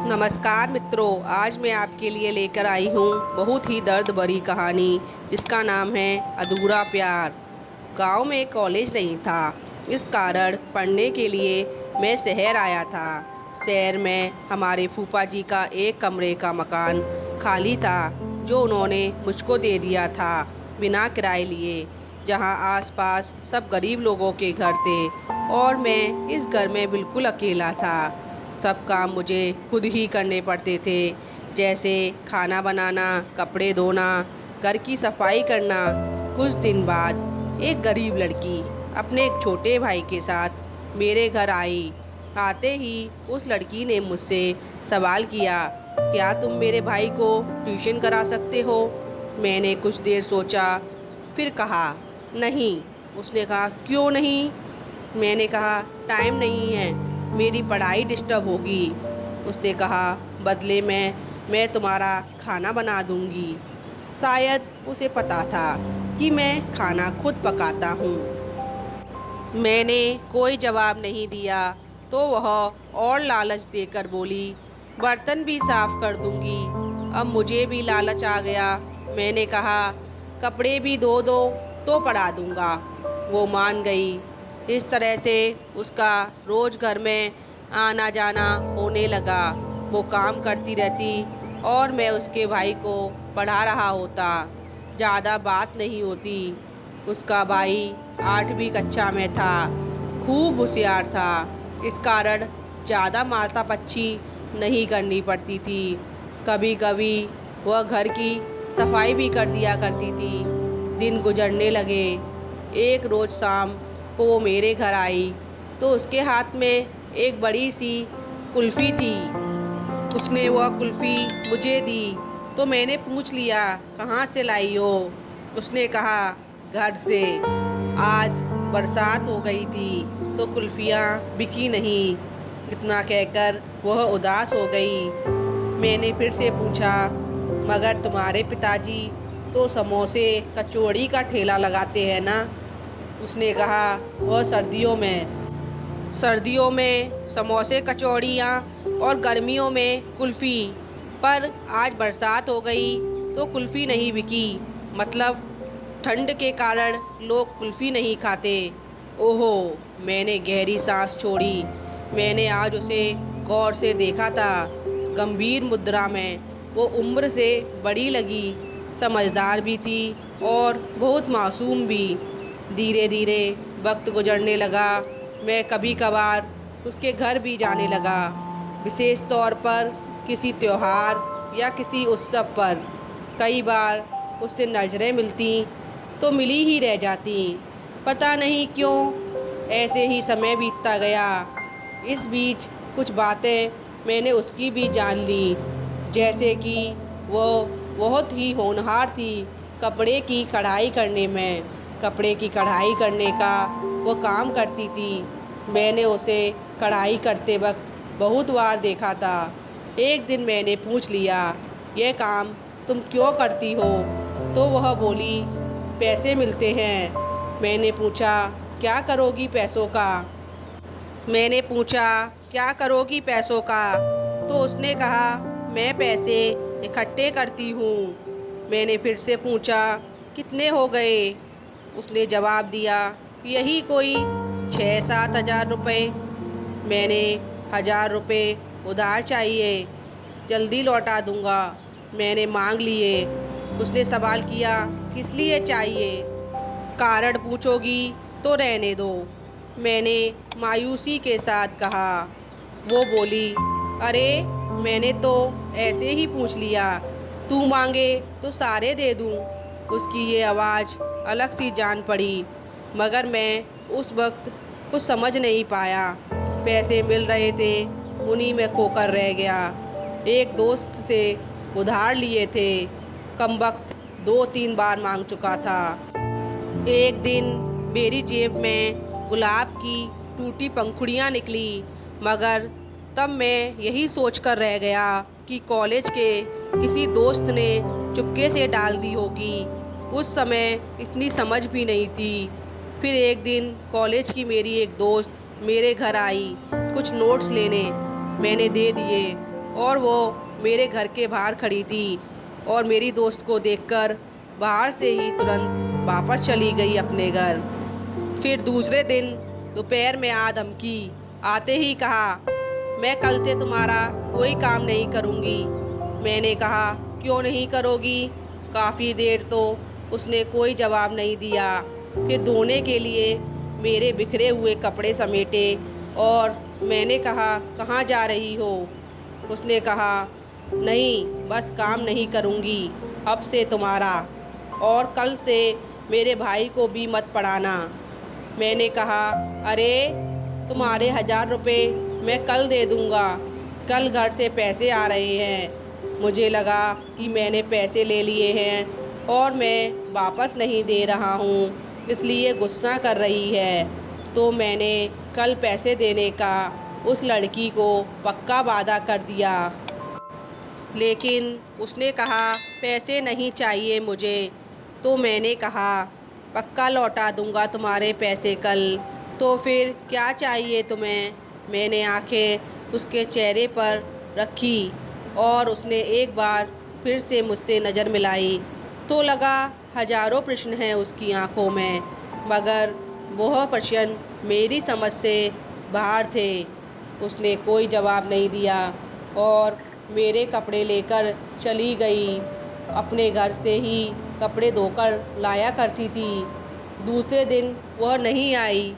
नमस्कार मित्रों, आज मैं आपके लिए लेकर आई हूँ बहुत ही दर्द भरी कहानी जिसका नाम है अधूरा प्यार। गांव में कॉलेज नहीं था, इस कारण पढ़ने के लिए मैं शहर आया था। शहर में हमारे फूफा जी का एक कमरे का मकान खाली था जो उन्होंने मुझको दे दिया था बिना किराए लिए, जहाँ आसपास सब गरीब लोगों के घर थे और मैं इस घर में बिल्कुल अकेला था। सब काम मुझे खुद ही करने पड़ते थे, जैसे खाना बनाना, कपड़े धोना, घर की सफाई करना। कुछ दिन बाद एक गरीब लड़की अपने एक छोटे भाई के साथ मेरे घर आई। आते ही उस लड़की ने मुझसे सवाल किया, क्या तुम मेरे भाई को ट्यूशन करा सकते हो? मैंने कुछ देर सोचा, फिर कहा नहीं। उसने कहा क्यों नहीं? मैंने कहा टाइम नहीं है, मेरी पढ़ाई डिस्टर्ब होगी। उसने कहा बदले में मैं तुम्हारा खाना बना दूंगी। शायद उसे पता था कि मैं खाना खुद पकाता हूँ। मैंने कोई जवाब नहीं दिया तो वह और लालच देकर बोली, बर्तन भी साफ कर दूंगी। अब मुझे भी लालच आ गया। मैंने कहा कपड़े भी धो दो तो पड़ा दूंगा। वो मान गई। इस तरह से उसका रोज घर में आना जाना होने लगा। वो काम करती रहती और मैं उसके भाई को पढ़ा रहा होता। ज़्यादा बात नहीं होती। उसका भाई 8वीं कक्षा में था, खूब होशियार था। इस कारण ज़्यादा माथापच्ची नहीं करनी पड़ती थी। कभी कभी वह घर की सफाई भी कर दिया करती थी। दिन गुजरने लगे। एक रोज़ शाम को वो मेरे घर आई तो उसके हाथ में एक बड़ी सी कुल्फ़ी थी। उसने वह कुल्फ़ी मुझे दी तो मैंने पूछ लिया, कहाँ से लाई हो? उसने कहा घर से। आज बरसात हो गई थी तो कुल्फ़ियाँ बिकी नहीं। इतना कहकर वह उदास हो गई। मैंने फिर से पूछा, मगर तुम्हारे पिताजी तो समोसे कचौड़ी का ठेला लगाते हैं ना? उसने कहा वह सर्दियों में समोसे कचौड़ियाँ और गर्मियों में कुल्फ़ी। पर आज बरसात हो गई तो कुल्फ़ी नहीं बिकी। मतलब ठंड के कारण लोग कुल्फ़ी नहीं खाते। ओहो, मैंने गहरी सांस छोड़ी। मैंने आज उसे गौर से देखा था, गंभीर मुद्रा में। वो उम्र से बड़ी लगी, समझदार भी थी और बहुत मासूम भी। धीरे धीरे वक्त गुजरने लगा। मैं कभी कभार उसके घर भी जाने लगा, विशेष तौर पर किसी त्योहार या किसी उत्सव पर। कई बार उससे नज़रें मिलती तो मिली ही रह जाती। पता नहीं क्यों ऐसे ही समय बीतता गया। इस बीच कुछ बातें मैंने उसकी भी जान ली, जैसे कि वो बहुत ही होनहार थी कपड़े की कढ़ाई करने में। कपड़े की कढ़ाई करने का वो काम करती थी। मैंने उसे कढ़ाई करते वक्त बहुत बार देखा था। एक दिन मैंने पूछ लिया, यह काम तुम क्यों करती हो? तो वह बोली, पैसे मिलते हैं। मैंने पूछा, क्या करोगी पैसों का? मैंने पूछा क्या करोगी पैसों का? तो उसने कहा मैं पैसे इकट्ठे करती हूँ। मैंने फिर से पूछा कितने हो गए? उसने जवाब दिया यही कोई 6-7 हज़ार रुपये। मैंने 1,000 रुपये उधार चाहिए, जल्दी लौटा दूंगा। मैंने मांग लिए। उसने सवाल किया किस लिए चाहिए? कारण पूछोगी तो रहने दो, मैंने मायूसी के साथ कहा। वो बोली, अरे मैंने तो ऐसे ही पूछ लिया, तू मांगे तो सारे दे दूं। उसकी ये आवाज़ अलग सी जान पड़ी, मगर मैं उस वक्त कुछ समझ नहीं पाया। पैसे मिल रहे थे, उन्हीं में खोकर रह गया। एक दोस्त से उधार लिए थे, कमबख्त 2-3 बार मांग चुका था। एक दिन मेरी जेब में गुलाब की टूटी पंखुड़ियाँ निकली, मगर तब मैं यही सोचकर रह गया कि कॉलेज के किसी दोस्त ने चुपके से डाल दी होगी। उस समय इतनी समझ भी नहीं थी। फिर एक दिन कॉलेज की मेरी एक दोस्त मेरे घर आई कुछ नोट्स लेने। मैंने दे दिए और वो मेरे घर के बाहर खड़ी थी और मेरी दोस्त को देखकर बाहर से ही तुरंत वापस चली गई अपने घर। फिर दूसरे दिन दोपहर में आ धमकी, आते ही कहा, मैं कल से तुम्हारा कोई काम नहीं करूँगी। मैंने कहा, क्यों नहीं करोगी? काफ़ी देर तो उसने कोई जवाब नहीं दिया। फिर धोने के लिए मेरे बिखरे हुए कपड़े समेटे और मैंने कहा, कहाँ जा रही हो? उसने कहा, नहीं, बस काम नहीं करूँगी अब से तुम्हारा, और कल से मेरे भाई को भी मत पढ़ाना। मैंने कहा, अरे तुम्हारे 1000 रुपये मैं कल दे दूँगा, कल घर से पैसे आ रहे हैं। मुझे लगा कि मैंने पैसे ले लिए हैं और मैं वापस नहीं दे रहा हूँ, इसलिए गुस्सा कर रही है। तो मैंने कल पैसे देने का उस लड़की को पक्का वादा कर दिया। लेकिन उसने कहा, पैसे नहीं चाहिए मुझे। तो मैंने कहा, पक्का लौटा दूंगा तुम्हारे पैसे कल। तो फिर क्या चाहिए तुम्हें? मैंने आंखें उसके चेहरे पर रखी और उसने एक बार फिर से मुझसे नज़र मिलाई तो लगा हजारों प्रश्न हैं उसकी आंखों में, मगर वह प्रश्न मेरी समझ से बाहर थे। उसने कोई जवाब नहीं दिया और मेरे कपड़े लेकर चली गई। अपने घर से ही कपड़े धोकर लाया करती थी। दूसरे दिन वह नहीं आई,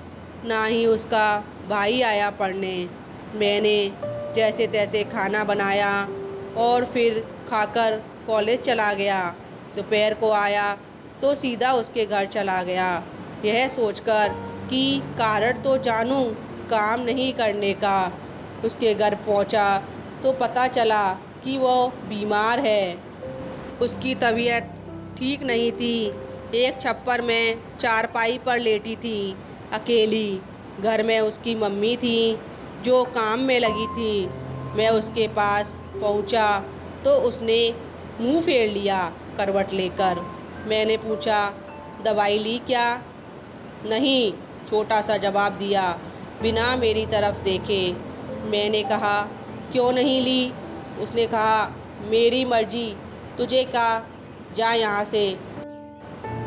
ना ही उसका भाई आया पढ़ने। मैंने जैसे तैसे खाना बनाया और फिर खाकर कॉलेज चला गया। दोपहर को आया तो सीधा उसके घर चला गया, यह सोचकर कि कारण तो जानूं काम नहीं करने का। उसके घर पहुंचा तो पता चला कि वो बीमार है। उसकी तबीयत ठीक नहीं थी। एक छप्पर में चारपाई पर लेटी थी, अकेली। घर में उसकी मम्मी थी जो काम में लगी थी। मैं उसके पास पहुंचा तो उसने मुंह फेर लिया करवट लेकर। मैंने पूछा, दवाई ली क्या? नहीं, छोटा सा जवाब दिया बिना मेरी तरफ देखे। मैंने कहा, क्यों नहीं ली? उसने कहा, मेरी मर्जी, तुझे क्या, जा यहाँ से।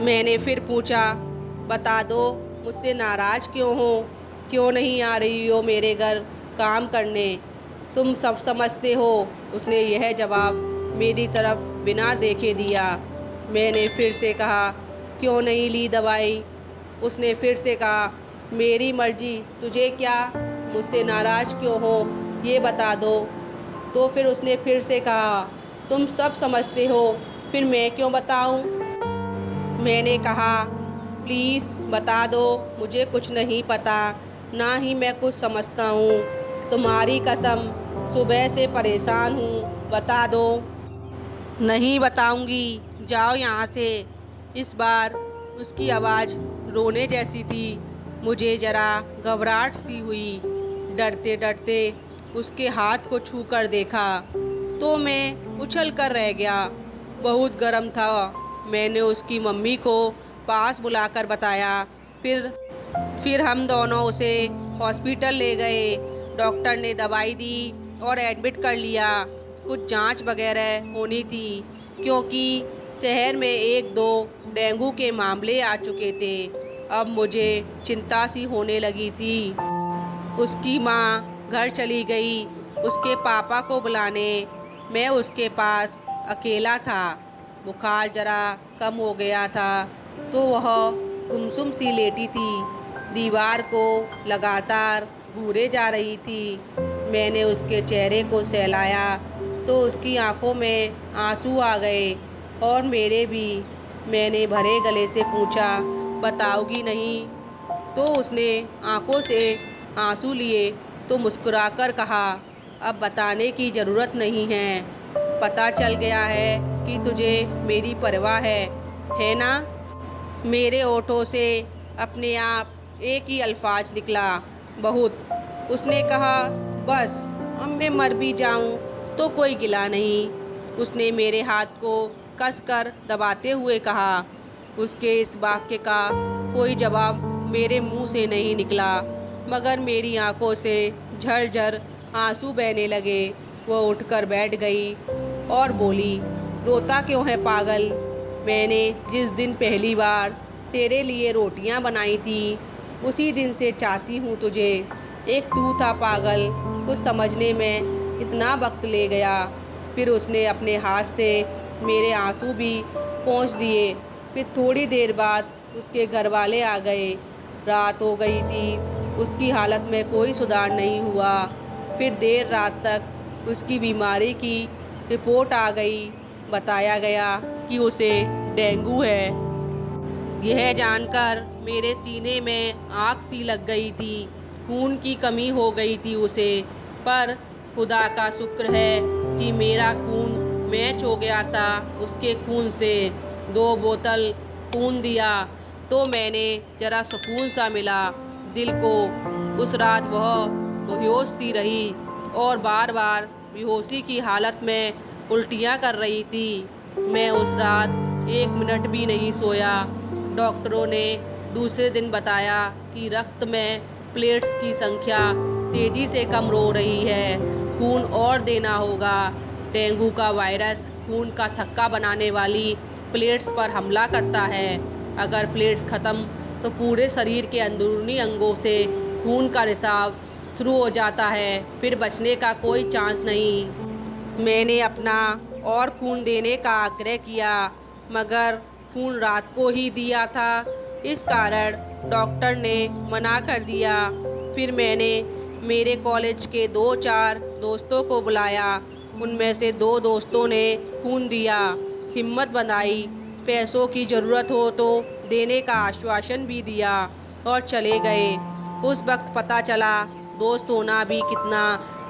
मैंने फिर पूछा, बता दो, मुझसे नाराज़ क्यों हो? क्यों नहीं आ रही हो मेरे घर काम करने? तुम सब समझते हो। उसने यह जवाब मेरी तरफ बिना देखे दिया। मैंने फिर से कहा, क्यों नहीं ली दवाई? उसने फिर से कहा, मेरी मर्जी, तुझे क्या, मुझसे नाराज़ क्यों हो ये बता दो। तो फिर उसने फिर से कहा, तुम सब समझते हो, फिर मैं क्यों बताऊं? मैंने कहा, प्लीज़ बता दो, मुझे कुछ नहीं पता, ना ही मैं कुछ समझता हूँ। तुम्हारी कसम, सुबह से परेशान हूँ, बता दो। नहीं बताऊंगी, जाओ यहाँ से। इस बार उसकी आवाज़ रोने जैसी थी। मुझे ज़रा घबराहट सी हुई। डरते डरते उसके हाथ को छू कर देखा तो मैं उछल कर रह गया। बहुत गर्म था। मैंने उसकी मम्मी को पास बुलाकर बताया। फिर हम दोनों उसे हॉस्पिटल ले गए। डॉक्टर ने दवाई दी और एडमिट कर लिया। कुछ जांच वगैरह होनी थी क्योंकि शहर में 1-2 डेंगू के मामले आ चुके थे। अब मुझे चिंता सी होने लगी थी। उसकी माँ घर चली गई उसके पापा को बुलाने। मैं उसके पास अकेला था। बुखार जरा कम हो गया था तो वह गुमसुम सी लेटी थी। दीवार को लगातार घूरे जा रही थी। मैंने उसके चेहरे को सहलाया तो उसकी आंखों में आंसू आ गए और मेरे भी। मैंने भरे गले से पूछा, बताओगी नहीं? तो उसने आंखों से आंसू लिए तो मुस्कुराकर कहा, अब बताने की ज़रूरत नहीं है। पता चल गया है कि तुझे मेरी परवाह है ना? मेरे होठों से अपने आप एक ही अल्फाज निकला, बहुत। उसने कहा, बस, अब मैं मर भी जाऊं तो कोई गिला नहीं। उसने मेरे हाथ को कसकर दबाते हुए कहा। उसके इस वाक्य का कोई जवाब मेरे मुंह से नहीं निकला, मगर मेरी आंखों से झरझर आंसू बहने लगे। वह उठकर बैठ गई और बोली, रोता क्यों है पागल? मैंने जिस दिन पहली बार तेरे लिए रोटियां बनाई थी उसी दिन से चाहती हूँ तुझे। एक तू था पागल, कुछ समझने में इतना वक्त ले गया। फिर उसने अपने हाथ से मेरे आंसू भी पोंछ दिए। फिर थोड़ी देर बाद उसके घर वाले आ गए। रात हो गई थी, उसकी हालत में कोई सुधार नहीं हुआ। फिर देर रात तक उसकी बीमारी की रिपोर्ट आ गई। बताया गया कि उसे डेंगू है। यह जानकर मेरे सीने में आग सी लग गई थी। खून की कमी हो गई थी उसे। पर खुदा का शुक्र है कि मेरा खून मैच हो गया था उसके खून से। 2 बोतल खून दिया तो मैंने जरा सुकून सा मिला दिल को। उस रात वह बेहोश सी रही और बार बार बेहोशी की हालत में उल्टियाँ कर रही थी। मैं उस रात 1 मिनट भी नहीं सोया। डॉक्टरों ने दूसरे दिन बताया कि रक्त में प्लेट्स की संख्या तेजी से कम हो रही है, खून और देना होगा। डेंगू का वायरस खून का थक्का बनाने वाली प्लेट्स पर हमला करता है। अगर प्लेट्स खत्म तो पूरे शरीर के अंदरूनी अंगों से खून का रिसाव शुरू हो जाता है, फिर बचने का कोई चांस नहीं। मैंने अपना और खून देने का आग्रह किया, मगर खून रात को ही दिया था, इस कारण डॉक्टर ने मना कर दिया। फिर मैंने मेरे कॉलेज के 2-4 दोस्तों को बुलाया। उनमें से 2 दोस्तों ने खून दिया, हिम्मत बंधाई, पैसों की ज़रूरत हो तो देने का आश्वासन भी दिया और चले गए। उस वक्त पता चला दोस्त होना भी कितना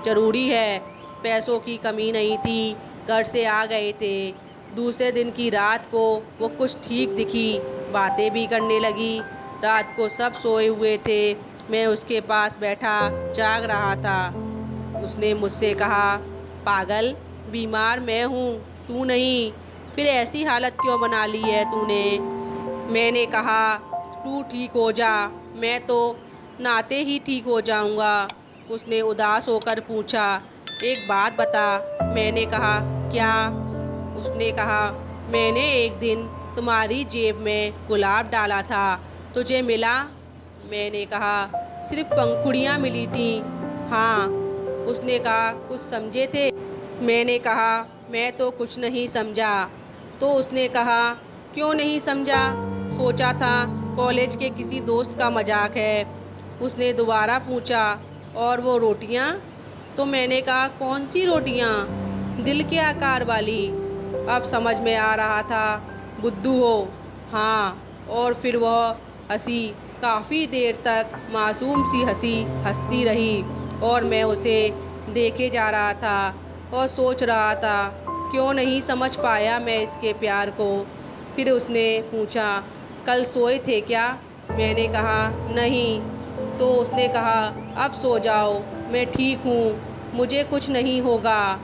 ज़रूरी है। पैसों की कमी नहीं थी, घर से आ गए थे। दूसरे दिन की रात को वो कुछ ठीक दिखी, बातें भी करने लगी। रात को सब सोए हुए थे, मैं उसके पास बैठा जाग रहा था। उसने मुझसे कहा, पागल, बीमार मैं हूँ, तू नहीं। फिर ऐसी हालत क्यों बना ली है तूने? मैंने कहा, तू ठीक हो जा, मैं तो नाते ही ठीक हो जाऊंगा। उसने उदास होकर पूछा, एक बात बता। मैंने कहा, क्या? उसने कहा, मैंने एक दिन तुम्हारी जेब में गुलाब डाला था, तुझे मिला? मैंने कहा, सिर्फ पंखुड़ियाँ मिली थी। हाँ। उसने कहा, कुछ समझे थे? मैंने कहा, मैं तो कुछ नहीं समझा। तो उसने कहा, क्यों नहीं समझा? सोचा था कॉलेज के किसी दोस्त का मजाक है। उसने दोबारा पूछा, और वो रोटियां? तो मैंने कहा, कौन सी रोटियां? दिल के आकार वाली। अब समझ में आ रहा था, बुद्धू हो। हाँ। और फिर वह हंसी, काफ़ी देर तक मासूम सी हंसी हंसती रही और मैं उसे देखे जा रहा था और सोच रहा था, क्यों नहीं समझ पाया मैं इसके प्यार को। फिर उसने पूछा, कल सोए थे क्या? मैंने कहा, नहीं। तो उसने कहा, अब सो जाओ, मैं ठीक हूँ, मुझे कुछ नहीं होगा।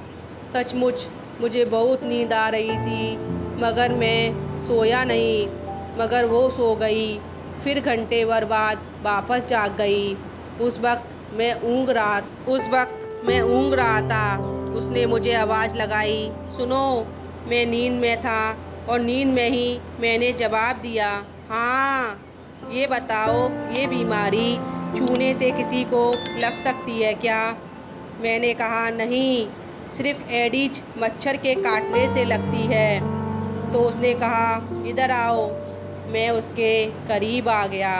सचमुच मुझे बहुत नींद आ रही थी, मगर मैं सोया नहीं। मगर वो सो गई, फिर घंटे भर बाद वापस जाग गई। उस वक्त मैं ऊँग रहा था। उसने मुझे आवाज़ लगाई, सुनो। मैं नींद में था और नींद में ही मैंने जवाब दिया, हाँ। ये बताओ, ये बीमारी छूने से किसी को लग सकती है क्या? मैंने कहा, नहीं, सिर्फ एडिज मच्छर के काटने से लगती है। तो उसने कहा, इधर आओ। मैं उसके करीब आ गया।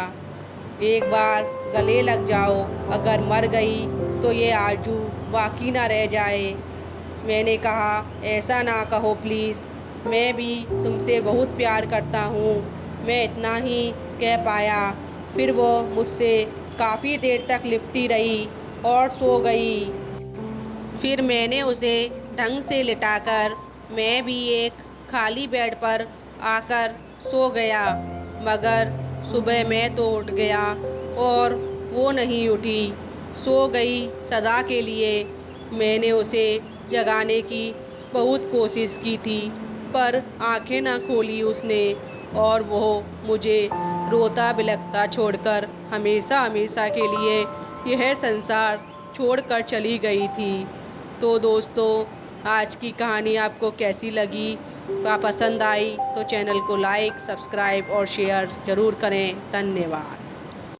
एक बार गले लग जाओ, अगर मर गई तो ये आरज़ू बाकी ना रह जाए। मैंने कहा, ऐसा ना कहो प्लीज़, मैं भी तुमसे बहुत प्यार करता हूँ। मैं इतना ही कह पाया। फिर वो मुझसे काफ़ी देर तक लिपटी रही और सो गई। फिर मैंने उसे ढंग से लिटाकर मैं भी एक खाली बेड पर आकर सो गया। मगर सुबह मैं तो उठ गया और वो नहीं उठी, सो गई सदा के लिए। मैंने उसे जगाने की बहुत कोशिश की थी, पर आंखें ना खोली उसने और वो मुझे रोता बिलखता छोड़कर हमेशा हमेशा के लिए यह संसार छोड़कर चली गई थी। तो दोस्तों, आज की कहानी आपको कैसी लगी? पसंद आई तो चैनल को लाइक, सब्सक्राइब और शेयर ज़रूर करें। धन्यवाद।